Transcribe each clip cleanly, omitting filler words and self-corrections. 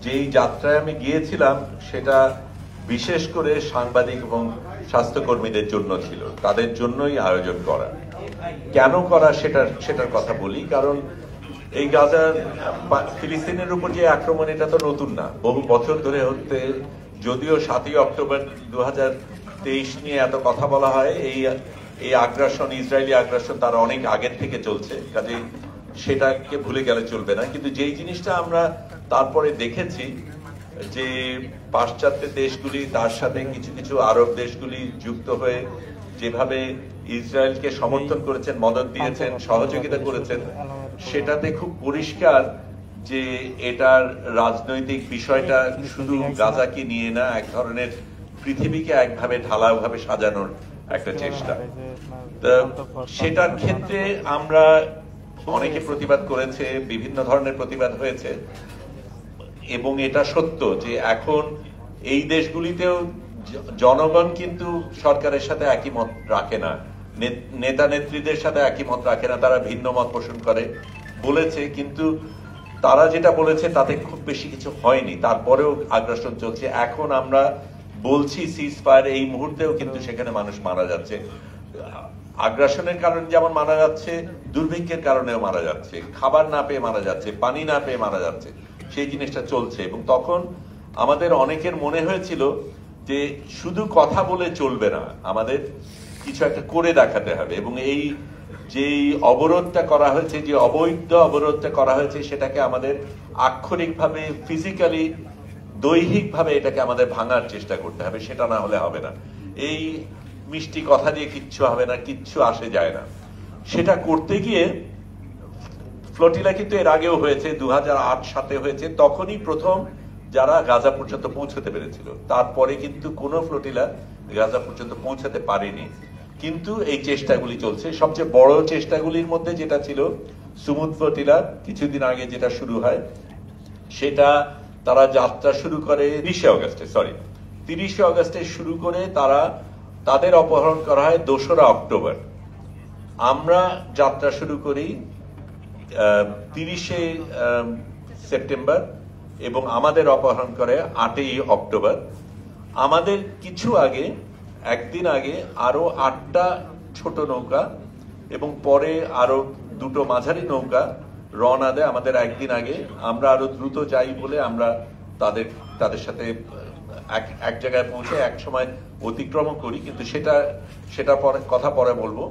যেই যাত্রায় আমি গিয়েছিলাম সেটা বিশেষ করে সাংবাদিক এবং স্বাস্থ্যকর্মীদের জন্য ছিল, তাদের জন্যই আয়োজন করা। কেন করা সেটার কথা বলি, কারণ এই গাজার ফিলিস্তিনের উপর যে আক্রমণ এটা তো নতুন না, বহু বছর ধরে হচ্ছে। যদিও 7ই অক্টোবর 2023 নিয়ে এত কথা বলা হয়, এই আগ্রাসন, ইসরায়েলি আগ্রাসন তার অনেক আগের থেকে চলছে, কাজে সেটাকে ভুলে গেলে চলবে না। কিন্তু যেই জিনিসটা আমরা তারপরে দেখেছি যে পাশ্চাত্য দেশগুলি তার সাথে কিছু কিছু আরব দেশগুলি যুক্ত হয়ে যেভাবে ইসরায়েলকে সমর্থন করেছেন, মদত দিয়েছেন, সহযোগিতা করেছেন, সেটাতে খুব পরিষ্কার যে এটার রাজনৈতিক বিষয়টা শুধু গাজাকে নিয়ে না, এক ধরনের পৃথিবীকে একভাবে ঢালাওভাবে সাজানোর একটা চেষ্টা। সেটার ক্ষেত্রে আমরা অনেকে প্রতিবাদ করেছে, বিভিন্ন ধরনের প্রতিবাদ হয়েছে, এবং এটা সত্য যে এখন এই দেশগুলিতেও জনগণ কিন্তু সরকারের সাথে একই মত রাখে না, নেতা নেত্রীদের সাথে একই মত রাখে না, তারা ভিন্ন মত পোষণ করে বলেছে। কিন্তু তারা যেটা বলেছে তাতে খুব বেশি কিছু হয়নি, তারপরেও আগ্রাসন চলছে। এখন আমরা বলছি সিজ ফায়ার, এই মুহূর্তেও কিন্তু সেখানে মানুষ মারা যাচ্ছে। আগ্রাসনের কারণে যেমন মারা যাচ্ছে, দুর্ভিক্ষের কারণেও মারা যাচ্ছে, খাবার না পেয়ে মারা যাচ্ছে, পানি না পেয়ে মারা যাচ্ছে, সেই জিনিসটা চলছে। এবং তখন আমাদের অনেকের মনে হয়েছিল যে শুধু কথা বলে চলবে না, আমাদের কিছু একটা করে দেখাতে হবে। এবং এই যেই অবরোধটা করা হয়েছে, যে অবৈধ অবরোধটা করা হয়েছে, সেটাকে আমাদের আক্ষরিকভাবে, ফিজিক্যালি, দৈহিকভাবে এটাকে আমাদের ভাঙার চেষ্টা করতে হবে, সেটা না হলে হবে না। এই মিষ্টি কথা দিয়ে কিচ্ছু হবে না, কিচ্ছু আসে যায় না। সেটা করতে গিয়ে ফ্লোটিলা কিন্তু এর আগেও হয়েছে, 2008 হয়েছে, তখনই প্রথম যারা গাজা পর্যন্ত পৌঁছতে পেরেছিল। তারপরে কিন্তু কোনো ফ্লোটিলা গাজা পর্যন্ত পৌঁছাতে পারেনি। কিন্তু এই চেষ্টাগুলি চলছে। সবচেয়ে বড় চেষ্টাগুলির মধ্যে যেটা ছিল সুমুদ ফ্লোটিলা, কিছুদিন আগে যেটা শুরু হয়, সেটা তারা যাত্রা শুরু করে 30 অগস্টে শুরু করে তাদের অপহরণ করা হয় 2রা অক্টোবর। আমরা যাত্রা শুরু করি 30শে সেপ্টেম্বর এবং আমাদের অপহরণ করে 8ই অক্টোবর। আমাদের কিছু আগে, একদিন আগে আরো 8টা ছোট নৌকা এবং পরে আরো 2টো মাঝারি নৌকা রওনা দেয় আমাদের একদিন আগে। আমরা আরো দ্রুত যাই বলে আমরা তাদের সাথে এক জায়গায় পৌঁছে এক সময় অতিক্রম করি, কিন্তু সেটা কথা পরে বলবো।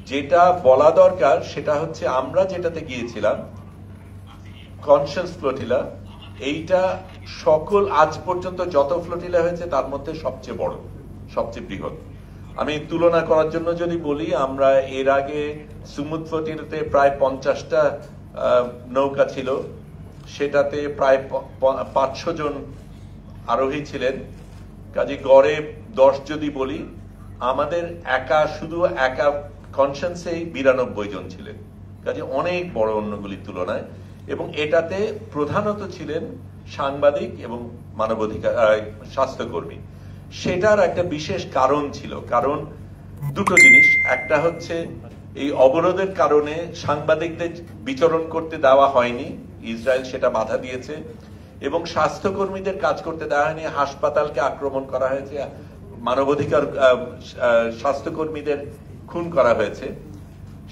যেটা বলা দরকার সেটা হচ্ছে আমরা যেটাতে গিয়েছিলাম কনসিয়াস ফ্লোটিলা, এইটা সকল আজ পর্যন্ত যত ফ্লোটিলা হয়েছে তার মধ্যে সবচেয়ে বড়, সবচেয়ে বৃহৎ। আমি তুলনা করার জন্য যদি বলি, আমরা এর আগে সুমুদ ফ্লোটিলাতে প্রায় 50টা নৌকা ছিল, সেটাতে প্রায় 500 জন আরোহী ছিলেন। কাজে গড়ে 10 যদি বলি, আমাদের শুধু একা কনসিয়াসেই 92 জন ছিলেন। কাজে অনেক বড় অন্যগুলির তুলনায়। এবং এটাতে প্রধানত ছিলেন সাংবাদিক এবং মানবাধিকার স্বাস্থ্যকর্মী। সেটার একটা বিশেষ কারণ ছিল, কারণ দুটো জিনিস। একটা হচ্ছে এই অবরোধের কারণে সাংবাদিকদের বিচরণ করতে দেওয়া হয়নি, ইসরায়েল সেটা বাধা দিয়েছে, এবং স্বাস্থ্যকর্মীদের কাজ করতে দেওয়া হয়নি, হাসপাতালকে আক্রমণ করা হয়েছে, মানবাধিকার স্বাস্থ্যকর্মীদের খুন করা হয়েছে,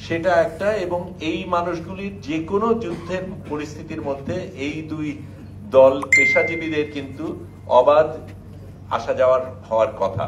সেটা একটা। এবং এই মানুষগুলির যে কোনো যুদ্ধের পরিস্থিতির মধ্যে এই দুই দল পেশাজীবীদের কিন্তু অবাধ আসা যাওয়ার হওয়ার কথা।